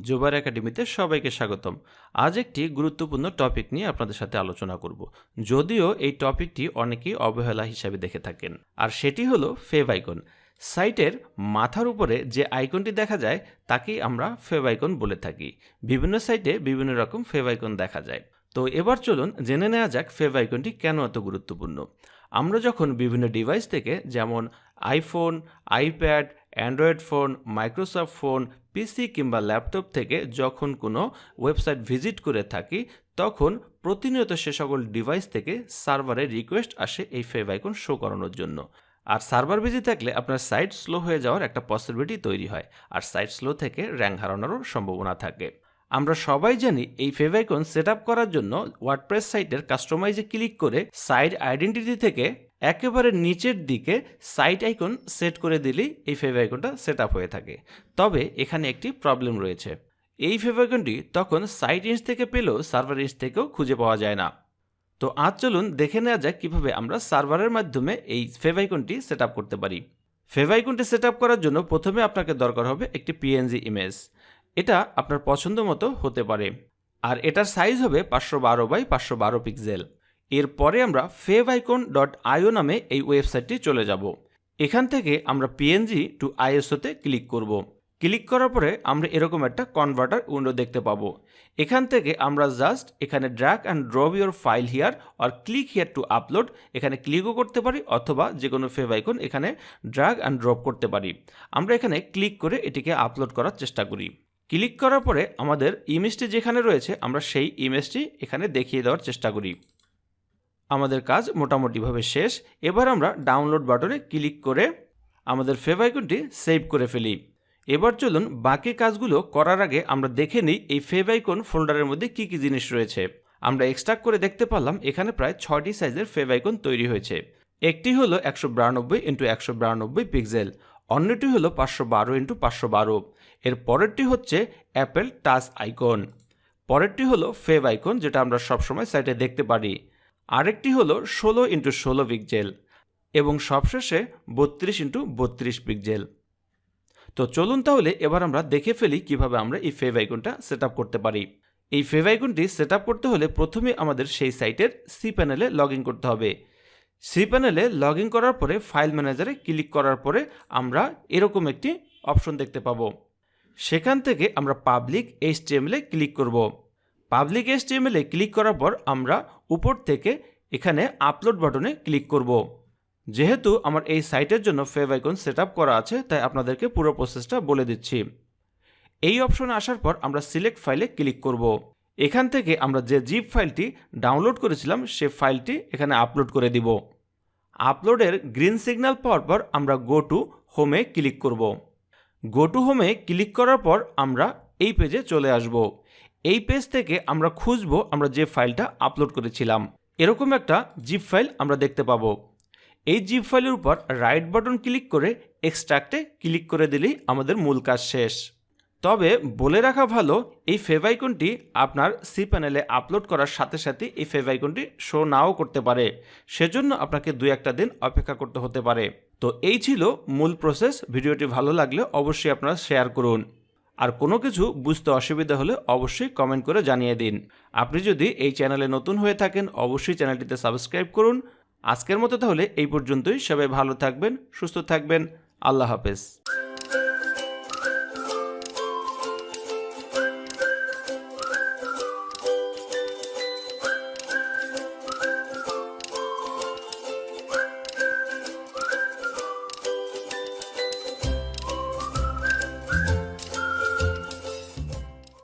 জুবাইর একাডেমিতে সবাইকে স্বাগতম। আজ একটি গুরুত্বপূর্ণ টপিক নিয়ে আপনাদের সাথে আলোচনা করব। যদিও এই টপিকটি অনেকেই অবহেলা হিসাবে দেখে থাকেন, আর সেটি হলো ফেভ আইকন। সাইটের মাথার উপরে যে আইকনটি দেখা যায় তাকেই আমরা ফেভ আইকন বলে থাকি। বিভিন্ন সাইটে বিভিন্ন রকম ফেভ আইকন দেখা যায়। তো এবার চলুন জেনে নেওয়া যাক ফেভ আইকনটি কেন এত গুরুত্বপূর্ণ। আমরা যখন বিভিন্ন ডিভাইস থেকে, যেমন iPhone, iPad, Android phone, Microsoft phone, PC কিংবা ল্যাপটপ থেকে যখন কোনো ওয়েবসাইট ভিজিট করে থাকি, তখন প্রতিনিয়ত সে সকল ডিভাইস থেকে সার্ভারে রিকোয়েস্ট আসে এই ফেভ আইকন শো করানোর জন্য। আর সার্ভার বিজি থাকলে আপনার সাইট স্লো হয়ে যাওয়ার একটা পসিবিলিটি তৈরি হয়, আর সাইট স্লো থেকে র্যাঙ্ক হারানোরও সম্ভাবনা থাকে। আমরা সবাই জানি এই ফেভ আইকন সেট আপ করার জন্য ওয়ার্ডপ্রেস সাইটের কাস্টমাইজে ক্লিক করে সাইট আইডেন্টিটি থেকে একেবারে নিচের দিকে সাইট আইকন সেট করে দিলেই এই ফেভ আইকনটা সেট আপ হয়ে থাকে। তবে এখানে একটি প্রবলেম রয়েছে। এই ফেভ আইকনটি তখন সাইট ইঞ্চ থেকে পেলেও সার্ভার ইঞ্চ থেকেও খুঁজে পাওয়া যায় না। তো আজ চলুন দেখে নেওয়া যাক কীভাবে আমরা সার্ভারের মাধ্যমে এই ফেভ আইকনটি সেট আপ করতে পারি। ফেভ আইকনটি সেট আপ করার জন্য প্রথমে আপনাকে দরকার হবে একটি পিএনজি ইমেজ। এটা আপনার পছন্দ মতো হতে পারে, আর এটার সাইজ হবে 512x512 পিক্সেল। এরপরে আমরা favicon.io নামে এই ওয়েবসাইটটি চলে যাব। এখান থেকে আমরা পিএনজি টু আইএসওতে ক্লিক করব। ক্লিক করার পরে আমরা এরকম একটা কনভার্টার উইন্ডো দেখতে পাবো। এখান থেকে আমরা জাস্ট এখানে drag and drop your file here or click here two upload এখানে ক্লিকও করতে পারি, অথবা যে কোনো ফেভ আইকন এখানে ড্র্যাগ অ্যান্ড ড্রপ করতে পারি। আমরা এখানে ক্লিক করে এটিকে আপলোড করার চেষ্টা করি। ক্লিক করার পরে আমাদের ইমেজটি যেখানে রয়েছে আমরা সেই ইমেজটি এখানে দেখিয়ে দেওয়ার চেষ্টা করি। আমাদের কাজ মোটামুটিভাবে শেষ। এবার আমরা ডাউনলোড বাটনে ক্লিক করে আমাদের ফেভ আইকনটি সেভ করে ফেলি। এবার চলুন বাকি কাজগুলো করার আগে আমরা দেখে নিই এই ফেভ আইকন ফোল্ডারের মধ্যে কী কী জিনিস রয়েছে। আমরা এক্সট্রাক্ট করে দেখতে পারলাম এখানে প্রায় 6টি সাইজের ফেভ আইকন তৈরি হয়েছে। একটি হলো 192x192 পিক্সেল, অন্যটি হলো 512x512, এর পরেরটি হচ্ছে অ্যাপেল টাচ আইকন, পরেরটি হলো ফেভ আইকন যেটা আমরা সবসময় সাইটে দেখতে পারি, আরেকটি হলো 16x16 পিক্সেল, এবং সবশেষে 32x32 পিক্সেল। তো চলুন তাহলে এবার আমরা দেখে ফেলি কিভাবে আমরা এই ফেভ আইকনটা সেট আপ করতে পারি। এই ফেভ আইকনটি সেট আপ করতে হলে প্রথমে আমাদের সেই সাইটের সি প্যানেলে লগ ইন করতে হবে। সি প্যানেলে লগ ইন করার পরে ফাইল ম্যানেজারে ক্লিক করার পরে আমরা এরকম একটি অপশন দেখতে পাবো। সেখান থেকে আমরা পাবলিক এইচটিএমএল ক্লিক করব। পাবলিক এইচটিএমএল ক্লিক করার পর আমরা উপর থেকে এখানে আপলোড বাটনে ক্লিক করব। যেহেতু আমার এই সাইটের জন্য ফেভ আইকন সেট আপ করা আছে, তাই আপনাদেরকে পুরো প্রসেসটা বলে দিচ্ছি। এই অপশনে আসার পর আমরা সিলেক্ট ফাইলে ক্লিক করব। এখান থেকে আমরা যে জিপ ফাইলটি ডাউনলোড করেছিলাম সে ফাইলটি এখানে আপলোড করে দিব। আপলোডের গ্রিন সিগন্যাল পাওয়ার পর আমরা গো টু হোমে ক্লিক করব। গো টু হোমে ক্লিক করার পর আমরা এই পেজে চলে আসব। এই পেজ থেকে আমরা খুঁজব আমরা যে ফাইলটা আপলোড করেছিলাম। এরকম একটা জিপ ফাইল আমরা দেখতে পাবো। এই জিপ ফাইলের উপর রাইট বাটন ক্লিক করে এক্সট্রাক্টে ক্লিক করে দিলেই আমাদের মূল কাজ শেষ। তবে বলে রাখা ভালো, এই ফেভ আইকনটি আপনার সি প্যানেলে আপলোড করার সাথে সাথে এই ফেভ আইকনটি শো নাও করতে পারে, সেজন্য আপনাকে 2-1 দিন অপেক্ষা করতে হতে পারে। তো এই ছিল মূল প্রসেস। ভিডিওটি ভালো লাগলে অবশ্যই আপনারা শেয়ার করুন, আর কোনো কিছু বুঝতে অসুবিধা হলে অবশ্যই কমেন্ট করে জানিয়ে দিন। আপনি যদি এই চ্যানেলে নতুন হয়ে থাকেন অবশ্যই চ্যানেলটিতে সাবস্ক্রাইব করুন। আজকের মতো তাহলে এই পর্যন্তই। সবাই ভালো থাকবেন, সুস্থ থাকবেন। আল্লাহ হাফেজ।